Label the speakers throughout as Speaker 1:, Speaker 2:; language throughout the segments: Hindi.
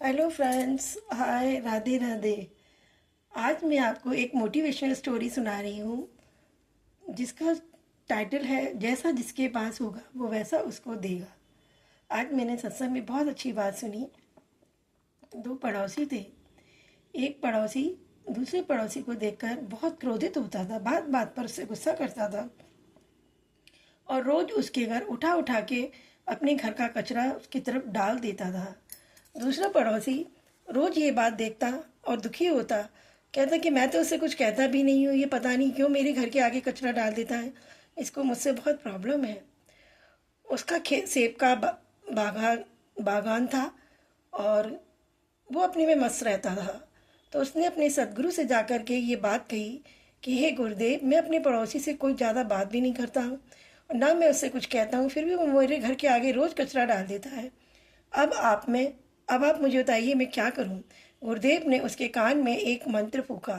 Speaker 1: हेलो फ्रेंड्स, हाय, राधे राधे। आज मैं आपको एक मोटिवेशनल स्टोरी सुना रही हूँ जिसका टाइटल है जैसा जिसके पास होगा वो वैसा उसको देगा। आज मैंने सत्संग में बहुत अच्छी बात सुनी। दो पड़ोसी थे। एक पड़ोसी दूसरे पड़ोसी को देखकर बहुत क्रोधित होता था, बात बात पर उससे गुस्सा करता था और रोज उसके घर उठा उठा के अपने घर का कचरा उसकी तरफ डाल देता था। दूसरा पड़ोसी रोज ये बात देखता और दुखी होता, कहता कि मैं तो उससे कुछ कहता भी नहीं हूँ, ये पता नहीं क्यों मेरे घर के आगे कचरा डाल देता है, इसको मुझसे बहुत प्रॉब्लम है। उसका सेब का बागान था और वो अपने में मस्त रहता था। तो उसने अपने सदगुरु से जाकर के ये बात कही कि हे गुरुदेव, मैं अपने पड़ोसी से कोई ज़्यादा बात भी नहीं करता हूँ और ना मैं उससे कुछ कहता हूँ, फिर भी वो मेरे घर के आगे रोज़ कचरा डाल देता है। अब आप में अब आप मुझे बताइए मैं क्या करूं। गुरुदेव ने उसके कान में एक मंत्र फूका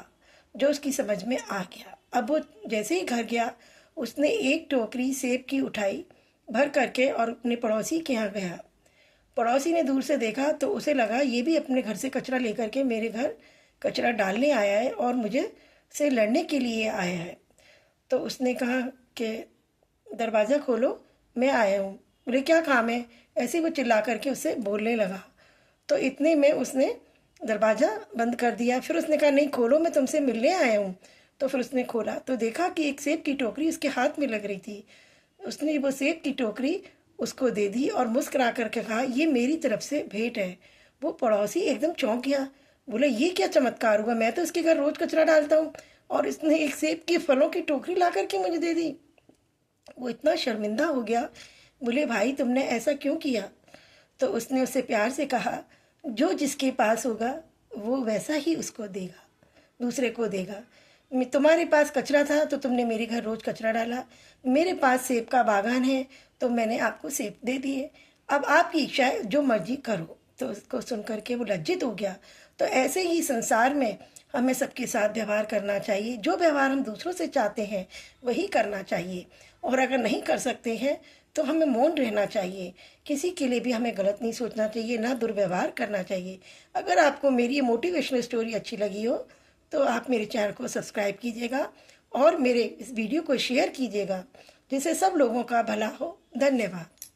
Speaker 1: जो उसकी समझ में आ गया। अब वो जैसे ही घर गया, उसने एक टोकरी सेब की उठाई भर करके और अपने पड़ोसी के यहाँ गया। पड़ोसी ने दूर से देखा तो उसे लगा ये भी अपने घर से कचरा लेकर के मेरे घर कचरा डालने आया है और मुझे से लड़ने के लिए आया है। तो उसने कहा कि दरवाज़ा खोलो, मैं आया हूँ। बोले क्या काम है, ऐसे वो चिल्ला करके उससे बोलने लगा। तो इतने में उसने दरवाज़ा बंद कर दिया। फिर उसने कहा नहीं खोलो, मैं तुमसे मिलने आया हूँ। तो फिर उसने खोला तो देखा कि एक सेब की टोकरी उसके हाथ में लग रही थी। उसने वो सेब की टोकरी उसको दे दी और मुस्कुरा करके कहा ये मेरी तरफ से भेंट है। वो पड़ोसी एकदम चौंक गया। बोले ये क्या चमत्कार हुआ, मैं तो उसके घर रोज कचरा डालता हूँ और इसने एक सेब के फलों की टोकरी ला करके मुझे दे दी। वो इतना शर्मिंदा हो गया। बोले भाई तुमने ऐसा क्यों किया। तो उसने उससे प्यार से कहा जो जिसके पास होगा वो वैसा ही उसको देगा, दूसरे को देगा। तुम्हारे पास कचरा था तो तुमने मेरे घर रोज कचरा डाला, मेरे पास सेब का बागान है तो मैंने आपको सेब दे दिए। अब आपकी इच्छा है, जो मर्जी करो। तो उसको सुन करके वो लज्जित हो गया। तो ऐसे ही संसार में हमें सबके साथ व्यवहार करना चाहिए। जो व्यवहार हम दूसरों से चाहते हैं वही करना चाहिए और अगर नहीं कर सकते हैं तो हमें मौन रहना चाहिए। किसी के लिए भी हमें गलत नहीं सोचना चाहिए, ना दुर्व्यवहार करना चाहिए। अगर आपको मेरी ये मोटिवेशनल स्टोरी अच्छी लगी हो तो आप मेरे चैनल को सब्सक्राइब कीजिएगा और मेरे इस वीडियो को शेयर कीजिएगा जिससे सब लोगों का भला हो। धन्यवाद।